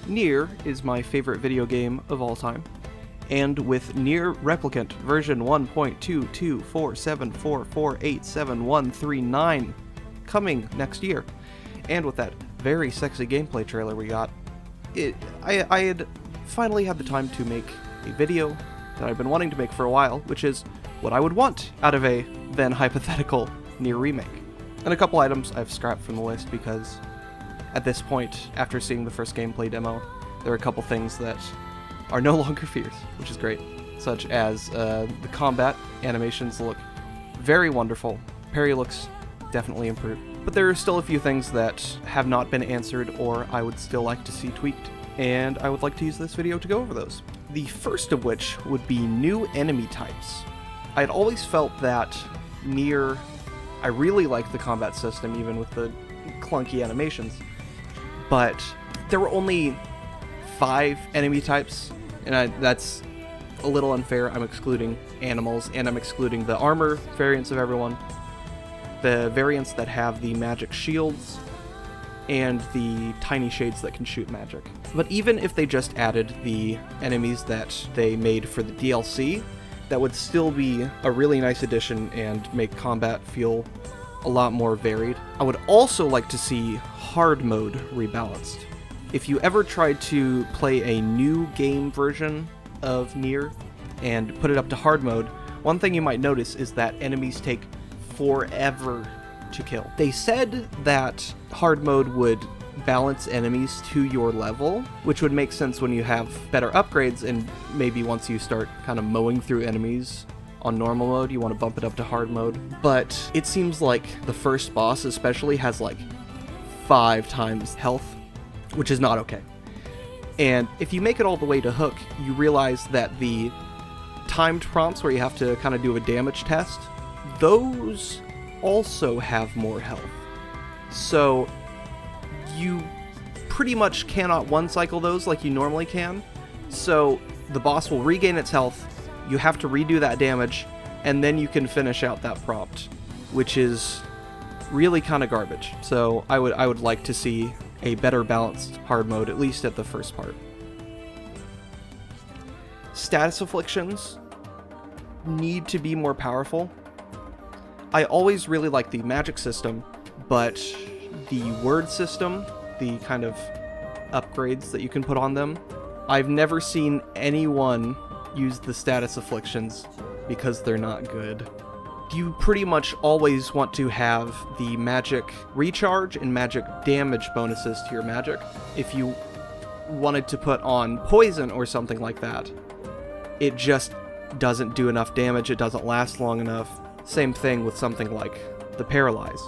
NieR is my favorite video game of all time, and with NieR Replicant version 1.22474487139 coming next year, and with that very sexy gameplay trailer we got, I had finally had the time to make a video that I've been wanting to make for a while, which is what I would want out of a then hypothetical NieR remake. And a couple items I've scrapped from the list because at this point, after seeing the first gameplay demo, there are a couple things that are no longer fears, which is great, such as the combat animations look very wonderful. Parry looks definitely improved, but there are still a few things that have not been answered or I would still like to see tweaked, and I would like to use this video to go over those. The first of which would be new enemy types. I had always felt that NieR, I really liked the combat system even with the clunky animations, but there were only 5 enemy types, and that's a little unfair. I'm excluding animals, and I'm excluding the armor variants of everyone, the variants that have the magic shields, and the tiny shades that can shoot magic. But even if they just added the enemies that they made for the DLC, that would still be a really nice addition and make combat feel a lot more varied. I would also like to see hard mode rebalanced. If you ever tried to play a new game version of NieR and put it up to hard mode, one thing you might notice is that enemies take forever to kill. They said that hard mode would balance enemies to your level, which would make sense when you have better upgrades, and maybe once you start kind of mowing through enemies on normal mode, you want to bump it up to hard mode. But it seems like the first boss especially has like 5 times health, which is not okay. And if you make it all the way to Hook, you realize that the timed prompts where you have to kind of do a damage test, those also have more health. So you pretty much cannot one-cycle those like you normally can. So the boss will regain its health, you have to redo that damage, and then you can finish out that prompt, which is really kind of garbage. So I would like to see a better balanced hard mode, at least at the first part. Status afflictions need to be more powerful. I always really like the magic system, but the word system, the kind of upgrades that you can put on them, I've never seen anyone use the status afflictions because they're not good. You pretty much always want to have the magic recharge and magic damage bonuses to your magic. If you wanted to put on poison or something like that, it just doesn't do enough damage, it doesn't last long enough. Same thing with something like the paralyze.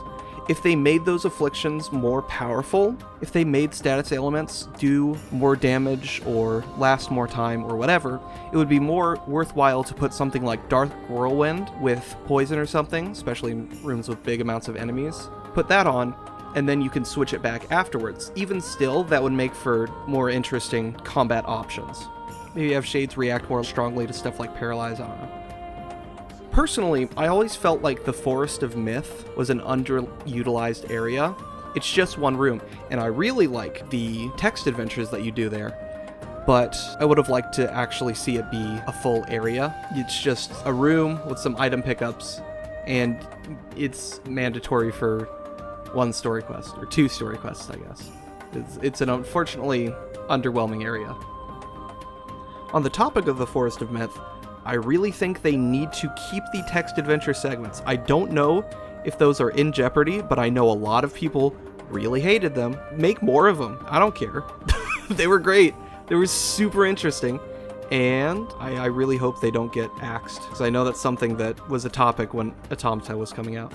If they made those afflictions more powerful, if they made status elements do more damage or last more time or whatever, it would be more worthwhile to put something like Dark Whirlwind with poison or something, especially in rooms with big amounts of enemies. Put that on, and then you can switch it back afterwards. Even still, that would make for more interesting combat options. Maybe have shades react more strongly to stuff like paralyze, I don't know. Personally, I always felt like the Forest of Myth was an underutilized area. It's just one room, and I really like the text adventures that you do there, but I would have liked to actually see it be a full area. It's just a room with some item pickups, and it's mandatory for 1 story quest, or 2 story quests, I guess. It's an unfortunately underwhelming area. On the topic of the Forest of Myth, I really think they need to keep the text adventure segments. I don't know if those are in jeopardy, but I know a lot of people really hated them. Make more of them. I don't care. They were great. They were super interesting. And I really hope they don't get axed, because I know that's something that was a topic when Automata was coming out.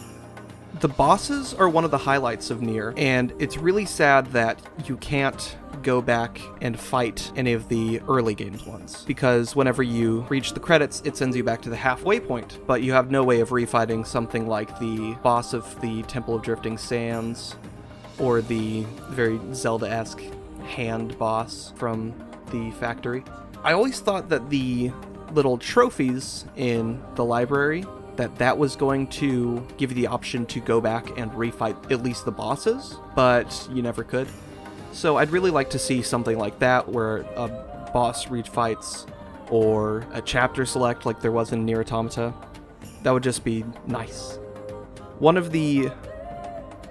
The bosses are one of the highlights of NieR, and it's really sad that you can't go back and fight any of the early games ones, because whenever you reach the credits, it sends you back to the halfway point, but you have no way of refighting something like the boss of the Temple of Drifting Sands, or the very Zelda-esque hand boss from the factory. I always thought that the little trophies in the library, that was going to give you the option to go back and refight at least the bosses, but you never could. So I'd really like to see something like that, where a boss refights or a chapter select like there was in NieR Automata. That would just be nice. One of the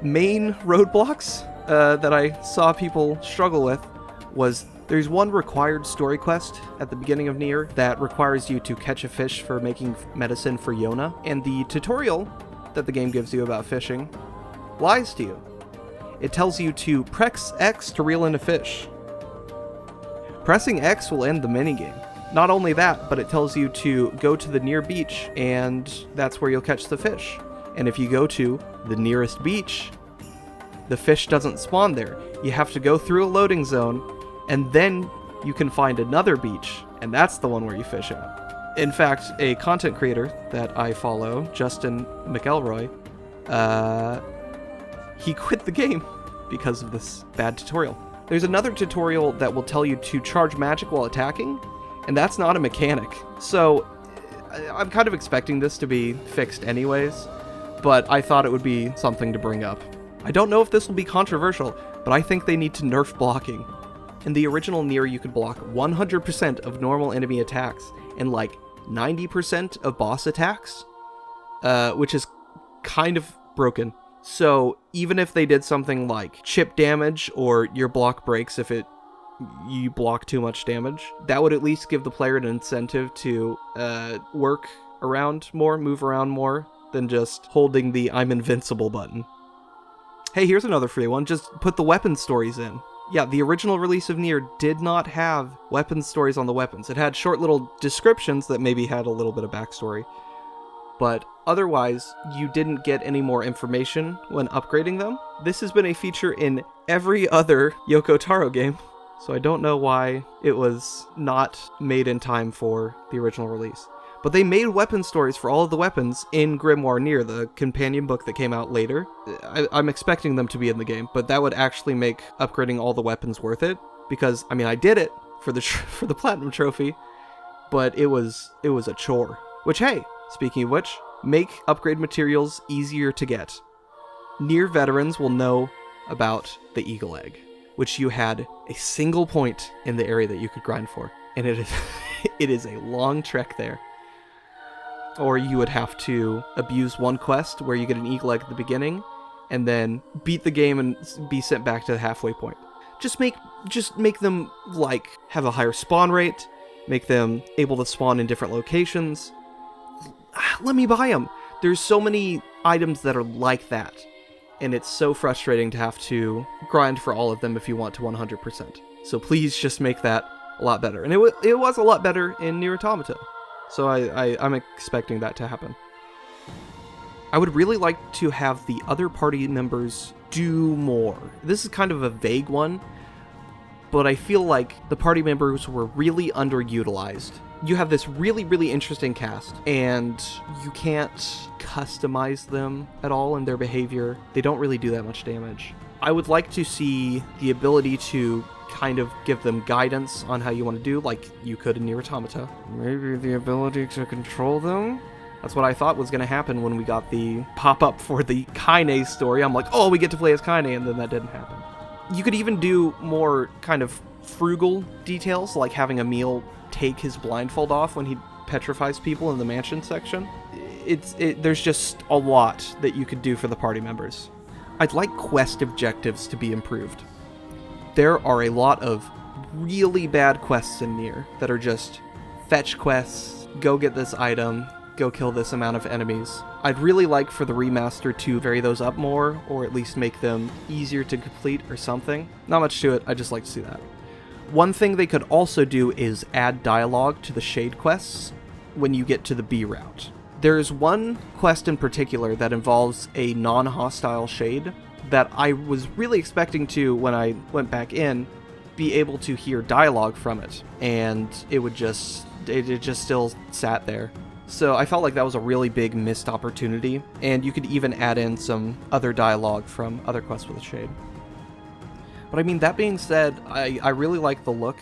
main roadblocks that I saw people struggle with was there's one required story quest at the beginning of NieR that requires you to catch a fish for making medicine for Yona, and the tutorial that the game gives you about fishing lies to you. It tells you to press X to reel in a fish. Pressing X will end the minigame. Not only that, but it tells you to go to the near beach, and that's where you'll catch the fish. And if you go to the nearest beach, the fish doesn't spawn there. You have to go through a loading zone, and then you can find another beach, and that's the one where you fish at. In fact, a content creator that I follow, Justin McElroy, he quit the game because of this bad tutorial. There's another tutorial that will tell you to charge magic while attacking, and that's not a mechanic. So I'm kind of expecting this to be fixed anyways, but I thought it would be something to bring up. I don't know if this will be controversial, but I think they need to nerf blocking. In the original NieR, you could block 100% of normal enemy attacks and like 90% of boss attacks, which is kind of broken. So even if they did something like chip damage or your block breaks if you block too much damage, that would at least give the player an incentive to work around more, move around more, than just holding the I'm invincible button. Hey, here's another free one. Just put the weapon stories in. Yeah, the original release of NieR did not have weapon stories on the weapons. It had short little descriptions that maybe had a little bit of backstory. But otherwise, you didn't get any more information when upgrading them. This has been a feature in every other Yoko Taro game, so I don't know why it was not made in time for the original release. But they made weapon stories for all of the weapons in Grimoire NieR, the companion book that came out later. I'm expecting them to be in the game, but that would actually make upgrading all the weapons worth it. Because, I mean, I did it for the Platinum Trophy, but it was a chore. Which, hey, speaking of which, make upgrade materials easier to get. NieR veterans will know about the Eagle Egg, which you had a single point in the area that you could grind for. And it is a long trek there. Or you would have to abuse one quest where you get an Eagle Egg at the beginning, and then beat the game and be sent back to the halfway point. Just make them, like, have a higher spawn rate, make them able to spawn in different locations. Let me buy them! There's so many items that are like that, and it's so frustrating to have to grind for all of them if you want to 100%. So please just make that a lot better. And it was a lot better in NieR Automata. So I'm expecting that to happen. I would really like to have the other party members do more. This is kind of a vague one, but I feel like the party members were really underutilized. You have this really, really interesting cast, and you can't customize them at all in their behavior. They don't really do that much damage. I would like to see the ability to kind of give them guidance on how you want to do, like you could in NieR Automata. Maybe the ability to control them? That's what I thought was going to happen when we got the pop-up for the Kaine story. I'm like, oh, we get to play as Kaine, and then that didn't happen. You could even do more kind of frugal details, like having Emil take his blindfold off when he petrifies people in the mansion section. There's just a lot that you could do for the party members. I'd like quest objectives to be improved. There are a lot of really bad quests in NieR that are just fetch quests, go get this item, go kill this amount of enemies. I'd really like for the remaster to vary those up more, or at least make them easier to complete or something. Not much to it, I just like to see that. One thing they could also do is add dialogue to the shade quests when you get to the B route. There's one quest in particular that involves a non-hostile shade that I was really expecting to, when I went back in, be able to hear dialogue from it, and it just still sat there. So I felt like that was a really big missed opportunity, and you could even add in some other dialogue from other quests with a shade. But I mean, that being said, I really like the look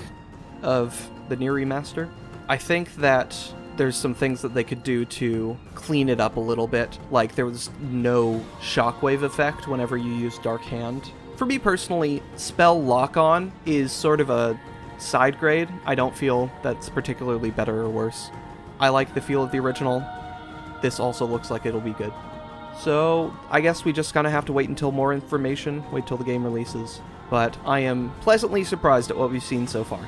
of the NieR Remaster. I think that there's some things that they could do to clean it up a little bit. Like, there was no shockwave effect whenever you used Dark Hand. For me personally, spell lock-on is sort of a side grade. I don't feel that's particularly better or worse. I like the feel of the original. This also looks like it'll be good. So, I guess we just kind of have to wait until more information, wait till the game releases. But I am pleasantly surprised at what we've seen so far.